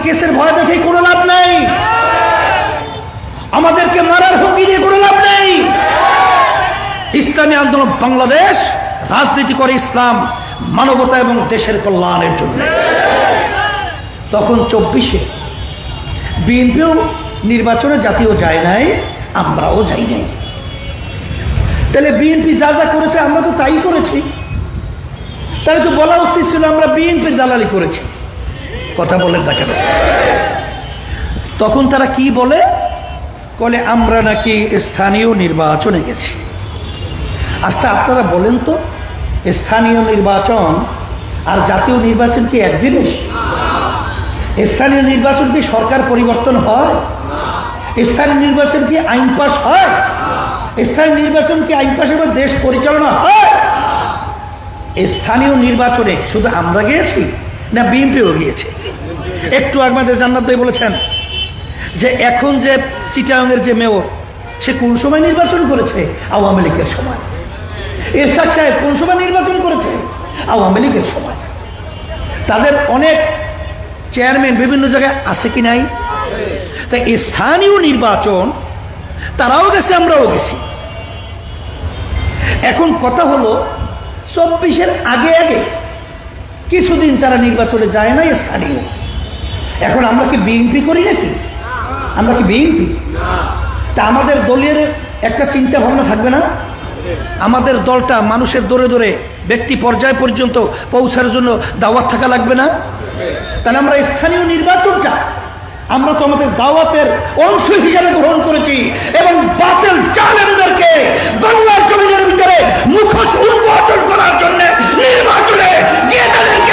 কেসের ভয় দেখে কোনো লাভ নেই, আমাদেরকে মারার হুমকি দিয়ে কোনো লাভ নেই। ইসলামী আন্দোলন বাংলাদেশ রাজনীতি করে ইসলাম, মানবতা এবং দেশের কল্যাণের জন্য। তখন 24-এ বিএনপিও নির্বাচনে জাতীয় যায় নাই, আমরাও যাই নাই। তাহলে বিএনপি যা যা করেছে আমরা তো তাই করেছি, তাই তো বলা উচিত ছিল আমরা বিএনপি দালালি করেছি। কথা বলেন না কেন? তখন তারা কি বলে আমরা নাকি স্থানীয় নির্বাচনে গেছি। আচ্ছা আপনারা বলেন তো, স্থানীয় নির্বাচন আর জাতীয় নির্বাচন কি এক জিনিস? স্থানীয় নির্বাচন কি সরকার পরিবর্তন হয়? স্থানীয় নির্বাচন কি আইন পাস হয়? স্থানীয় নির্বাচন কি আইন পাশের পর দেশ পরিচালনা হয়? স্থানীয় নির্বাচনে শুধু আমরা গিয়েছি না বিএনপিও গিয়েছে? একটু আমাদের জান্নাত ভাই বলেছেন যে এখন যে চিটাগাংয়ের যে মেয়র, সে কোন সময় নির্বাচন করেছে? আওয়ামী লীগের সময়। এরশাদ সাহেব কোন সময় নির্বাচন করেছে? আওয়ামী লীগের সময়। তাদের অনেক চেয়ারম্যান বিভিন্ন জায়গায় আছে কি নাই? তাই স্থানীয় নির্বাচন তারাও গেছে, আমরাও গেছি। এখন কথা হলো 24-এর আগে আগে কিছুদিন তারা নির্বাচনে যায় না স্থানীয়। এখন আমরা কি বিএনপি করি নাকি? আমরা কি বিএনপি? তা আমাদের দলের একটা চিন্তা ভাবনা থাকবে না? আমাদের দলটা মানুষের দৌড়ে দৌড়ে ব্যক্তি পর্যায় পর্যন্ত পৌঁছার জন্য দাওয়াত থাকা লাগবে না? তাহলে আমরা স্থানীয় নির্বাচনটা আমরা তো আমাদের দাওয়াতের অংশ হিসাবে গ্রহণ করেছি এবং বাতিল জালেমদেরকে বাংলার জমিনের ভিতরে মুখোশ উন্মোচন করার জন্য নির্বাচনে গিয়ে তাদেরকে